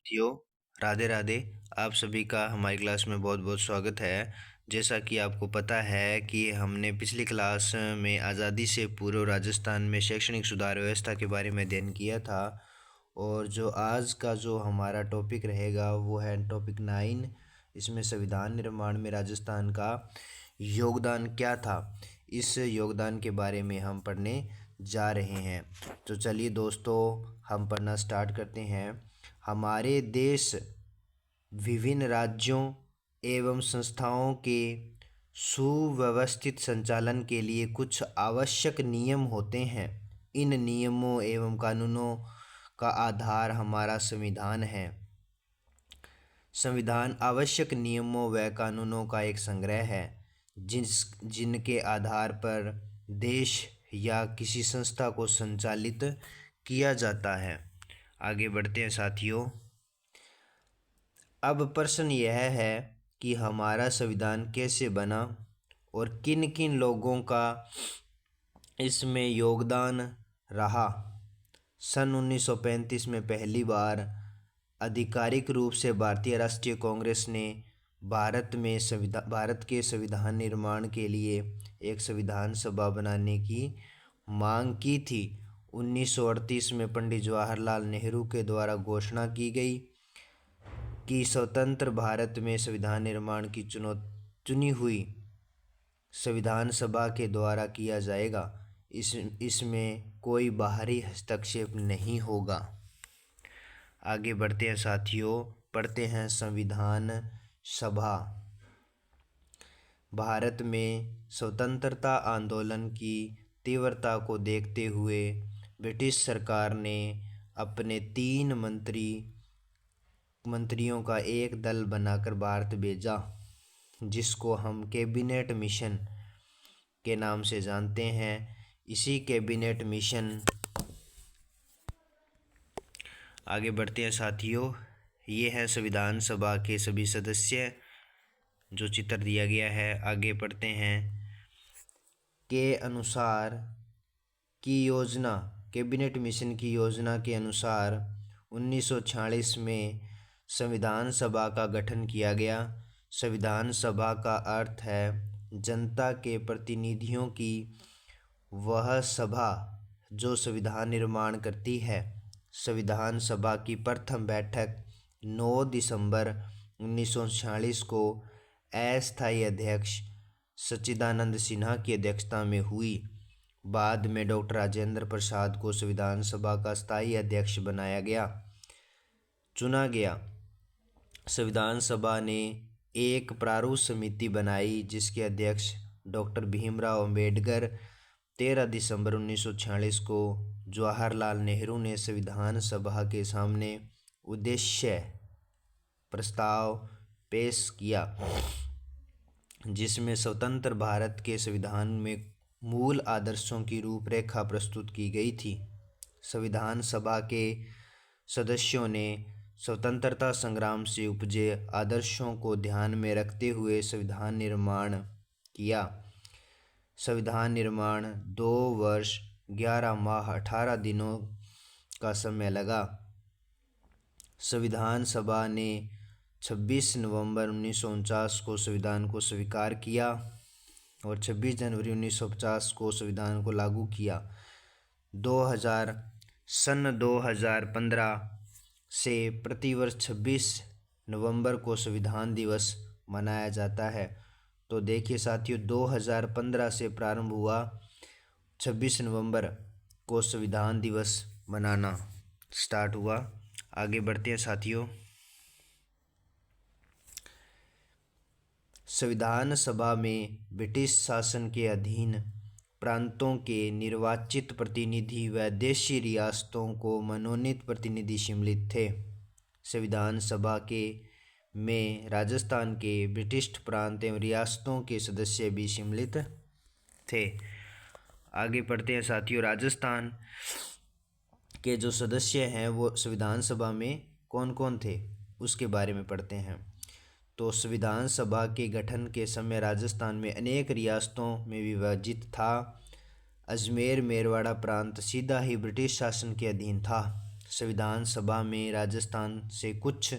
साथियों, राधे राधे। आप सभी का हमारी क्लास में बहुत बहुत स्वागत है। जैसा कि आपको पता है कि हमने पिछली क्लास में आज़ादी से पूर्व राजस्थान में शैक्षणिक सुधार व्यवस्था के बारे में अध्ययन किया था। और जो आज का जो हमारा टॉपिक रहेगा वो है टॉपिक 9। इसमें संविधान निर्माण में राजस्थान का योगदान क्या था, इस योगदान के बारे में हम पढ़ने जा रहे हैं। तो चलिए दोस्तों, हम पढ़ना स्टार्ट करते हैं। हमारे देश विभिन्न राज्यों एवं संस्थाओं के सुव्यवस्थित संचालन के लिए कुछ आवश्यक नियम होते हैं। इन नियमों एवं कानूनों का आधार हमारा संविधान है। संविधान आवश्यक नियमों व कानूनों का एक संग्रह है जिनके आधार पर देश या किसी संस्था को संचालित किया जाता है। आगे बढ़ते हैं साथियों। अब प्रश्न यह है कि हमारा संविधान कैसे बना और किन किन लोगों का इसमें योगदान रहा। सन 1935 में पहली बार आधिकारिक रूप से भारतीय राष्ट्रीय कांग्रेस ने भारत के संविधान निर्माण के लिए एक संविधान सभा बनाने की मांग की थी। 1938 में पंडित जवाहरलाल नेहरू के द्वारा घोषणा की गई कि स्वतंत्र भारत में संविधान निर्माण की चुनी हुई संविधान सभा के द्वारा किया जाएगा। इसमें कोई बाहरी हस्तक्षेप नहीं होगा। आगे बढ़ते हैं साथियों, पढ़ते हैं संविधान सभा। भारत में स्वतंत्रता आंदोलन की तीव्रता को देखते हुए ब्रिटिश सरकार ने अपने 3 मंत्रियों का एक दल बनाकर भारत भेजा, जिसको हम कैबिनेट मिशन के नाम से जानते हैं। इसी कैबिनेट मिशन आगे बढ़ते हैं साथियों। ये है संविधान सभा के सभी सदस्य, जो चित्र दिया गया है। आगे पढ़ते हैं। के अनुसार की योजना, कैबिनेट मिशन की योजना के अनुसार 1946 में संविधान सभा का गठन किया गया। संविधान सभा का अर्थ है जनता के प्रतिनिधियों की वह सभा जो संविधान निर्माण करती है। संविधान सभा की प्रथम बैठक 9 दिसंबर 1946 को अस्थायी अध्यक्ष सच्चिदानंद सिन्हा की अध्यक्षता में हुई। बाद में डॉक्टर राजेंद्र प्रसाद को संविधान सभा का स्थायी अध्यक्ष चुना गया। संविधान सभा ने एक प्रारूप समिति बनाई जिसके अध्यक्ष डॉक्टर भीमराव अंबेडकर। 13 दिसंबर 1946 को जवाहरलाल नेहरू ने संविधान सभा के सामने उद्देश्य प्रस्ताव पेश किया, जिसमें स्वतंत्र भारत के संविधान में मूल आदर्शों की रूपरेखा प्रस्तुत की गई थी। संविधान सभा के सदस्यों ने स्वतंत्रता संग्राम से उपजे आदर्शों को ध्यान में रखते हुए संविधान निर्माण किया। संविधान निर्माण 2 वर्ष 11 माह 18 दिनों का समय लगा। संविधान सभा ने 26 नवंबर 1949 को संविधान को स्वीकार किया और 26 जनवरी 1950 को संविधान को लागू किया। 2015 से प्रतिवर्ष 26 नवंबर को संविधान दिवस मनाया जाता है। तो देखिए साथियों, 2015 से प्रारंभ हुआ, 26 नवंबर को संविधान दिवस मनाना स्टार्ट हुआ। आगे बढ़ते हैं साथियों। संविधान सभा में ब्रिटिश शासन के अधीन प्रांतों के निर्वाचित प्रतिनिधि व देशी रियासतों को मनोनीत प्रतिनिधि सम्मिलित थे। संविधान सभा में राजस्थान के ब्रिटिश प्रांत एवं रियासतों के सदस्य भी सम्मिलित थे। आगे पढ़ते हैं साथियों। राजस्थान के जो सदस्य हैं वो संविधान सभा में कौन कौन थे उसके बारे में पढ़ते हैं। तो संविधान सभा के गठन के समय राजस्थान में अनेक रियासतों में विभाजित था। अजमेर मेरवाड़ा प्रांत सीधा ही ब्रिटिश शासन के अधीन था। संविधान सभा में राजस्थान से कुछ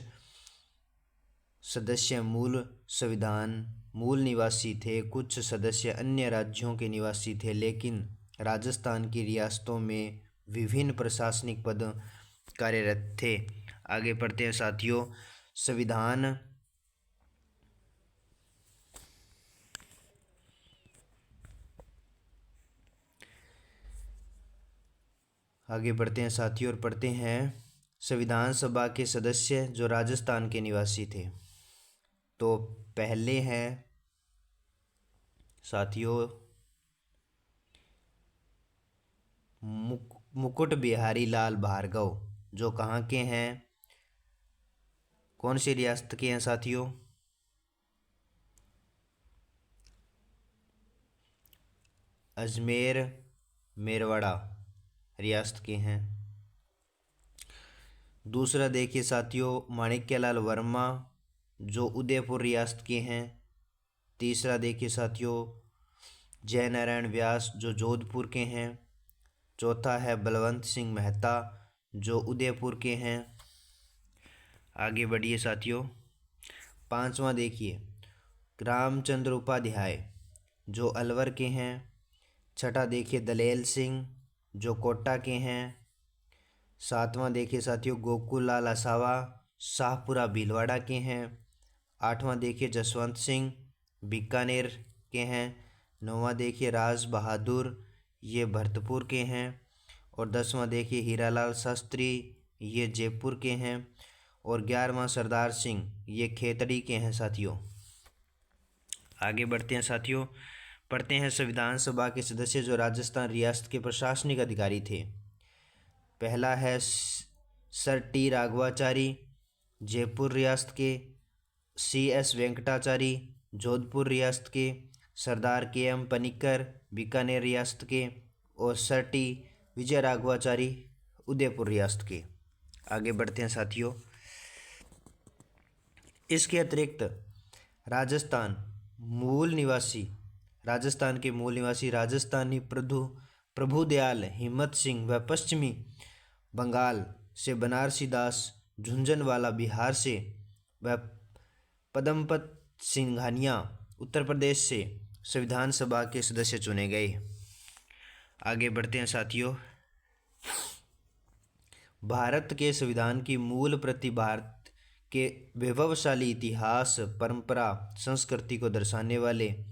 सदस्य मूल निवासी थे, कुछ सदस्य अन्य राज्यों के निवासी थे, लेकिन राजस्थान की रियासतों में विभिन्न प्रशासनिक पद कार्यरत थे। आगे पढ़ते हैं साथियों। संविधान आगे बढ़ते हैं साथियों और पढ़ते हैं संविधान सभा के सदस्य जो राजस्थान के निवासी थे। तो पहले हैं साथियों मुकुट बिहारी लाल भार्गव, जो कहाँ के हैं, कौन सी रियासत के हैं साथियों? अजमेर मेरवाड़ा रियासत के हैं। दूसरा देखिए साथियों माणिक्यलाल वर्मा, जो उदयपुर रियासत के हैं। तीसरा देखिए साथियों जयनारायण व्यास, जो जोधपुर के हैं। चौथा है बलवंत सिंह मेहता, जो उदयपुर के हैं। आगे बढ़िए साथियों। पांचवा देखिए रामचंद्र उपाध्याय, जो अलवर के हैं। छठा देखिए दलेल सिंह, जो कोटा के हैं। सातवां देखिए साथियों गोकुल लाल असावा, शाहपुरा भीलवाड़ा के हैं। आठवां देखिए जसवंत सिंह, बीकानेर के हैं। नौवां देखिए राज बहादुर, ये भरतपुर के हैं। और 10वां देखिए हीरालाल शास्त्री, ये जयपुर के हैं। और 11वां सरदार सिंह, ये खेतड़ी के हैं साथियों। आगे बढ़ते हैं साथियों, पढ़ते हैं संविधान सभा के सदस्य जो राजस्थान रियासत के प्रशासनिक अधिकारी थे। पहला है सर टी राघवाचारी, जयपुर रियासत के। CS वेंकटाचारी, जोधपुर रियासत के। सरदार KM पनिक्कर, बीकानेर रियासत के। और सर टी विजय राघवाचारी, उदयपुर रियासत के। आगे बढ़ते हैं साथियों। इसके अतिरिक्त राजस्थान के मूल निवासी राजस्थानी प्रभुदयाल हिम्मत सिंह व पश्चिमी बंगाल से बनारसी दास झुंझुनवाला बिहार से व पदमपत सिंघानिया उत्तर प्रदेश से संविधान सभा के सदस्य चुने गए। आगे बढ़ते हैं साथियों। भारत के संविधान की मूल प्रति भारत के वैभवशाली इतिहास, परंपरा, संस्कृति को दर्शाने वाले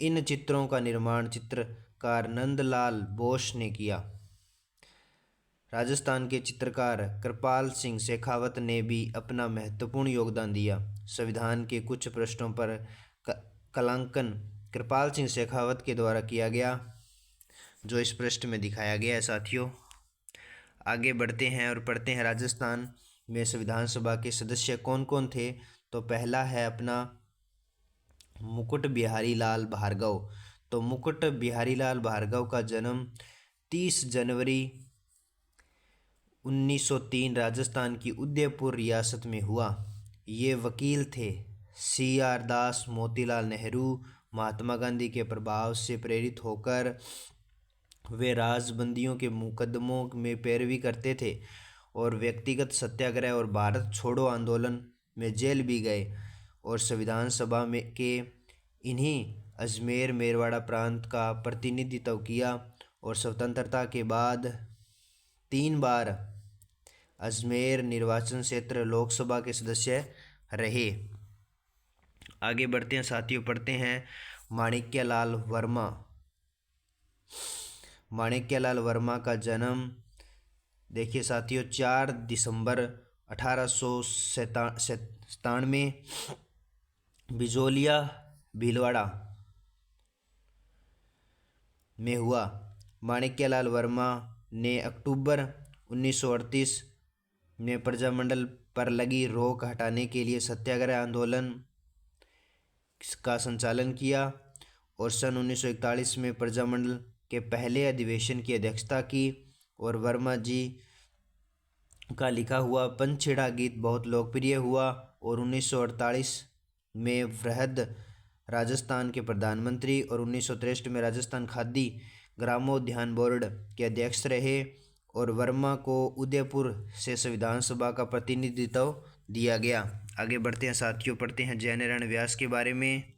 इन चित्रों का निर्माण चित्रकार नंदलाल बोस ने किया। राजस्थान के चित्रकार कृपाल सिंह शेखावत ने भी अपना महत्वपूर्ण योगदान दिया। संविधान के कुछ प्रश्नों पर कलांकन कृपाल सिंह शेखावत के द्वारा किया गया, जो इस पृष्ठ में दिखाया गया है साथियों। आगे बढ़ते हैं और पढ़ते हैं राजस्थान में संविधान सभा के सदस्य कौन कौन थे। तो पहला है अपना मुकुट बिहारी लाल भार्गव। तो मुकुट बिहारी लाल भार्गव का जन्म 30 जनवरी 1903 राजस्थान की उदयपुर रियासत में हुआ। ये वकील थे। CR दास, मोतीलाल नेहरू, महात्मा गांधी के प्रभाव से प्रेरित होकर वे राजबंदियों के मुकदमों में पैरवी करते थे और व्यक्तिगत सत्याग्रह और भारत छोड़ो आंदोलन में जेल भी गए और संविधान सभा में के इन्हीं अजमेर मेरवाड़ा प्रांत का प्रतिनिधित्व किया और स्वतंत्रता के बाद 3 बार अजमेर निर्वाचन क्षेत्र लोकसभा के सदस्य रहे। आगे बढ़ते हैं साथियों, पढ़ते हैं माणिक्यलाल वर्मा। माणिक्यलाल वर्मा का जन्म देखिए साथियों 4 दिसंबर 1897 बिजोलिया भीलवाड़ा में हुआ। माणिक्यलाल वर्मा ने अक्टूबर 1938 में प्रजामंडल पर लगी रोक हटाने के लिए सत्याग्रह आंदोलन का संचालन किया और सन 1941 में प्रजामंडल के पहले अधिवेशन की अध्यक्षता की और वर्मा जी का लिखा हुआ पंचछेड़ा गीत बहुत लोकप्रिय हुआ और 1948 में वृहद राजस्थान के प्रधानमंत्री और 1963 में राजस्थान खादी ग्रामोद्यान बोर्ड के अध्यक्ष रहे और वर्मा को उदयपुर से संविधान सभा का प्रतिनिधित्व दिया गया। आगे बढ़ते हैं साथियों, पढ़ते हैं जयनारायण व्यास के बारे में।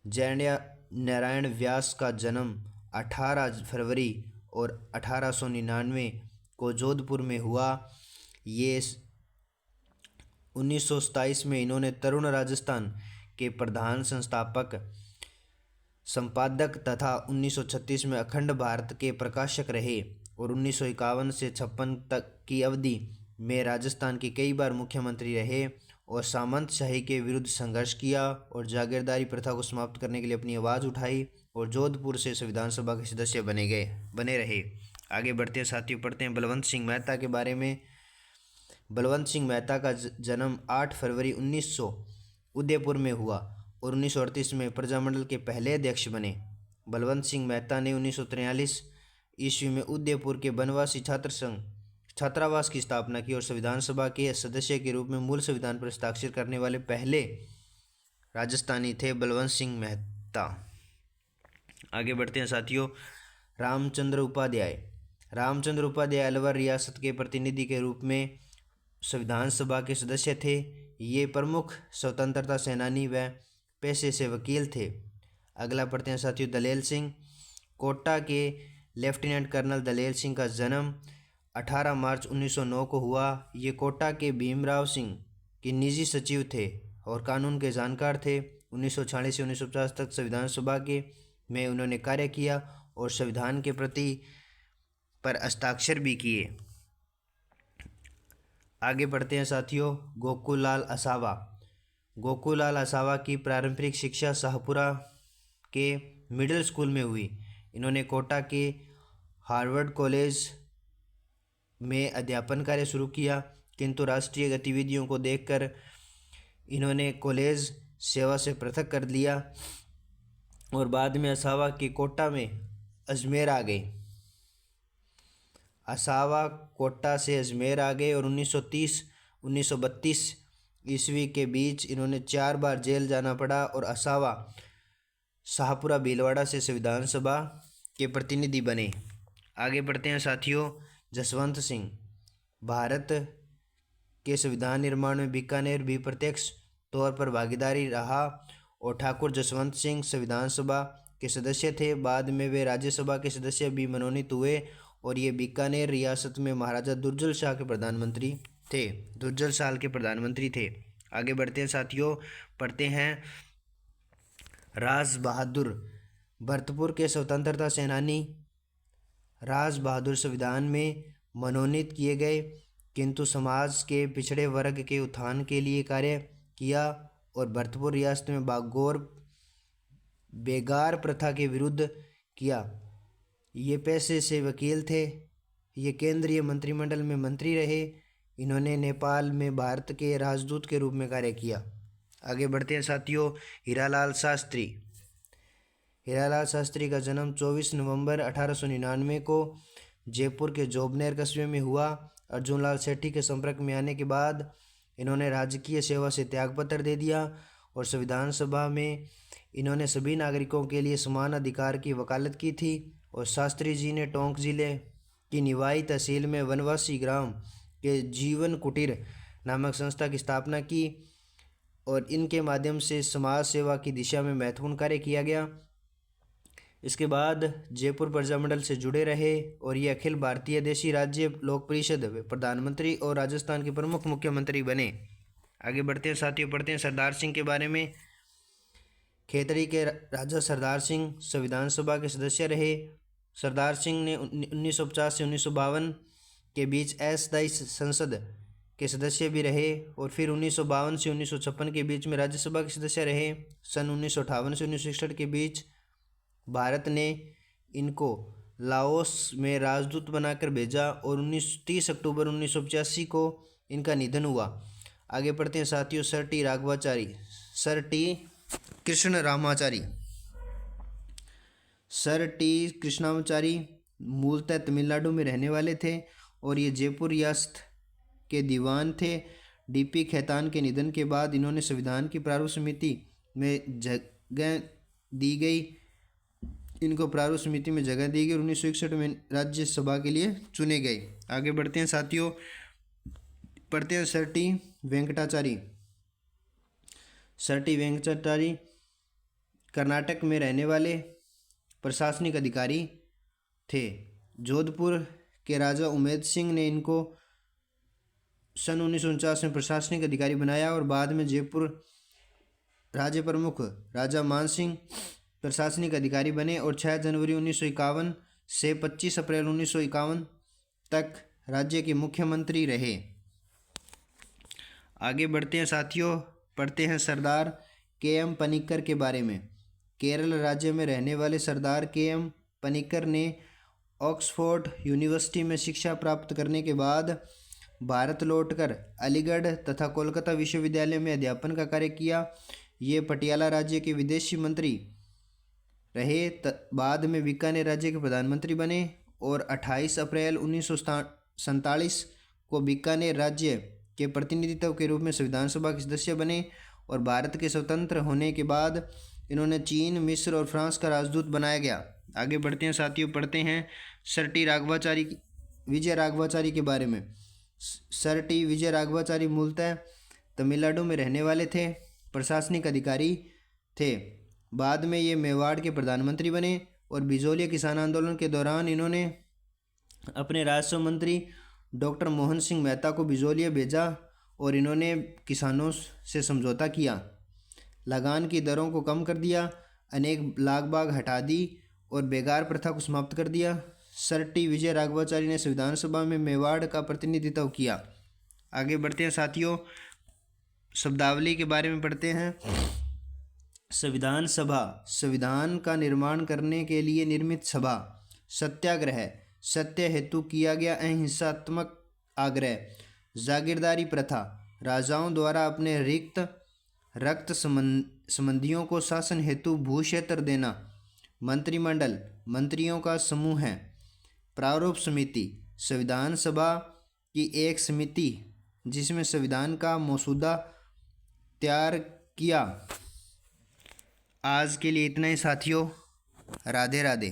जयनारायण व्यास का जन्म 18 फरवरी और 1899 को जोधपुर में हुआ। ये 1927 में इन्होंने तरुण राजस्थान के प्रधान संस्थापक संपादक तथा 1936 में अखंड भारत के प्रकाशक रहे और 1951 से 56 तक की अवधि में राजस्थान के कई बार मुख्यमंत्री रहे और सामंतशाही के विरुद्ध संघर्ष किया और जागीरदारी प्रथा को समाप्त करने के लिए अपनी आवाज़ उठाई और जोधपुर से संविधान सभा के सदस्य बने रहे। आगे बढ़ते हैं साथियों, पढ़ते हैं बलवंत सिंह मेहता के बारे में। बलवंत सिंह मेहता का जन्म 8 फरवरी 1900 उदयपुर में हुआ और 1938 में प्रजामंडल के पहले अध्यक्ष बने। बलवंत सिंह मेहता ने 1943 ईस्वी में उदयपुर के बनवासी छात्रावास की स्थापना की और संविधान सभा के सदस्य के रूप में मूल संविधान पर हस्ताक्षर करने वाले पहले राजस्थानी थे बलवंत सिंह मेहता। आगे बढ़ते हैं साथियों, रामचंद्र उपाध्याय अलवर रियासत के प्रतिनिधि के रूप में संविधान सभा के सदस्य थे। ये प्रमुख स्वतंत्रता सेनानी व पेशे से वकील थे। अगला पढ़ते हैं साथियों, दलेल सिंह। कोटा के लेफ्टिनेंट कर्नल दलेल सिंह का जन्म 18 मार्च 1909 को हुआ। ये कोटा के भीमराव सिंह के निजी सचिव थे और कानून के जानकार थे। 1940 से 1950 तक संविधान सभा में उन्होंने कार्य किया और संविधान के प्रति पर हस्ताक्षर भी किए। आगे बढ़ते हैं साथियों, गोकुललाल असावा की प्रारंभिक शिक्षा शाहपुरा के मिडिल स्कूल में हुई। इन्होंने कोटा के हार्वर्ड कॉलेज में अध्यापन कार्य शुरू किया, किंतु राष्ट्रीय गतिविधियों को देखकर इन्होंने कॉलेज सेवा से पृथक कर लिया और बाद में असावा के कोटा से अजमेर आ गए और 1930-1932 ईस्वी के बीच इन्होंने 4 बार जेल जाना पड़ा और असावा शाहपुरा भीलवाड़ा से संविधान सभा के प्रतिनिधि बने। आगे बढ़ते हैं साथियों, जसवंत सिंह भारत के संविधान निर्माण में बीकानेर भी प्रत्यक्ष तौर पर भागीदारी रहा और ठाकुर जसवंत सिंह संविधान सभा के सदस्य थे। बाद में वे राज्यसभा के सदस्य भी मनोनीत हुए और ये बीकानेर रियासत में महाराजा दुर्जल शाह के प्रधानमंत्री थे। आगे बढ़ते हैं साथियों, पढ़ते हैं राज बहादुर। भरतपुर के स्वतंत्रता सेनानी राज बहादुर संविधान में मनोनीत किए गए, किंतु समाज के पिछड़े वर्ग के उत्थान के लिए कार्य किया और भरतपुर रियासत में बेगार प्रथा के विरुद्ध किया। ये पेशे से वकील थे। ये केंद्रीय मंत्रिमंडल में मंत्री रहे। इन्होंने नेपाल में भारत के राजदूत के रूप में कार्य किया। आगे बढ़ते हैं साथियों, हीरालाल शास्त्री का जन्म 24 नवंबर 1899 को जयपुर के जोबनेर कस्बे में हुआ। अर्जुनलाल सेठी के संपर्क में आने के बाद इन्होंने राजकीय सेवा से त्यागपत्र दे दिया और संविधान सभा में इन्होंने सभी नागरिकों के लिए समान अधिकार की वकालत की थी। और शास्त्री जी ने टोंक जिले की निवाई तहसील में वनवासी ग्राम के जीवन कुटीर नामक संस्था की स्थापना की और इनके माध्यम से समाज सेवा की दिशा में महत्वपूर्ण कार्य किया गया। इसके बाद जयपुर प्रजामंडल से जुड़े रहे और ये अखिल भारतीय देशी राज्य लोक परिषद प्रधानमंत्री और राजस्थान के प्रमुख मुख्यमंत्री बने। आगे बढ़ते हैं साथियों, पढ़ते हैं सरदार सिंह के बारे में। खेतड़ी के राजा सरदार सिंह संविधान सभा के सदस्य रहे। सरदार सिंह ने 1950 से 1952 के बीच अस्थायी संसद के सदस्य भी रहे और फिर 1952 से 1956 के बीच में राज्यसभा के सदस्य रहे। सन 1958 से 1961 के बीच भारत ने इनको लाओस में राजदूत बनाकर भेजा और 30 अक्टूबर 1985 को इनका निधन हुआ। आगे पढ़ते हैं साथियों, सर टी कृष्णामाचारी मूलतः तमिलनाडु में रहने वाले थे और ये जयपुर रियासत के दीवान थे। डीपी खेतान के निधन के बाद इन्होंने संविधान की प्रारूप समिति में जगह दी गई। इनको प्रारूप समिति में जगह दी गई और 1961 में राज्यसभा के लिए चुने गए। आगे बढ़ते हैं साथियों, पढ़ते हैं sir T Venkatachari. Sir T Venkatachari Karnataka में रहने वाले प्रशासनिक अधिकारी थे। जोधपुर के राजा उमेद सिंह ने इनको सन 1949 में प्रशासनिक अधिकारी बनाया और बाद में जयपुर राज्य प्रमुख राजा मान सिंह प्रशासनिक अधिकारी बने और 6 जनवरी 1951 से 25 अप्रैल 1951 तक राज्य के मुख्यमंत्री रहे। आगे बढ़ते हैं साथियों, पढ़ते हैं सरदार के एम पनिक्कर के बारे में। केरल राज्य में रहने वाले सरदार के एम पनिक्कर ने ऑक्सफोर्ड यूनिवर्सिटी में शिक्षा प्राप्त करने के बाद भारत लौटकर अलीगढ़ तथा कोलकाता विश्वविद्यालय में अध्यापन का कार्य किया। ये पटियाला राज्य के विदेशी मंत्री रहे। बाद में बीकानेर राज्य के प्रधानमंत्री बने और 28 अप्रैल 1947 को बीकानेर राज्य के प्रतिनिधित्व के रूप में संविधान सभा के सदस्य बने और भारत के स्वतंत्र होने के बाद इन्होंने चीन, मिस्र और फ्रांस का राजदूत बनाया गया। आगे बढ़ते हैं साथियों, पढ़ते हैं सर टी राघवाचारी विजय राघवाचारी के बारे में। सर टी विजय राघवाचारी मूलतः तमिलनाडु में रहने वाले थे, प्रशासनिक अधिकारी थे। बाद में ये मेवाड़ के प्रधानमंत्री बने और बिजोलिया किसान आंदोलन के दौरान इन्होंने अपने राजस्व मंत्री डॉक्टर मोहन सिंह मेहता को बिजोलिया भेजा और इन्होंने किसानों से समझौता किया, लगान की दरों को कम कर दिया, अनेक लाग बाग हटा दी और बेगार प्रथा को समाप्त कर दिया। सर टी विजय राघवाचारी ने संविधान सभा में मेवाड़ का प्रतिनिधित्व किया। आगे बढ़ते हैं साथियों, शब्दावली के बारे में पढ़ते हैं। संविधान सभा, संविधान का निर्माण करने के लिए निर्मित सभा। सत्याग्रह, सत्य हेतु किया गया अहिंसात्मक आग्रह। जागीरदारी प्रथा, राजाओं द्वारा अपने रक्त संबंधियों को शासन हेतु भू क्षेत्र देना। मंत्रिमंडल, मंत्रियों का समूह है। प्रारूप समिति, संविधान सभा की एक समिति जिसमें संविधान का मसौदा तैयार किया। आज के लिए इतना ही साथियों, राधे राधे।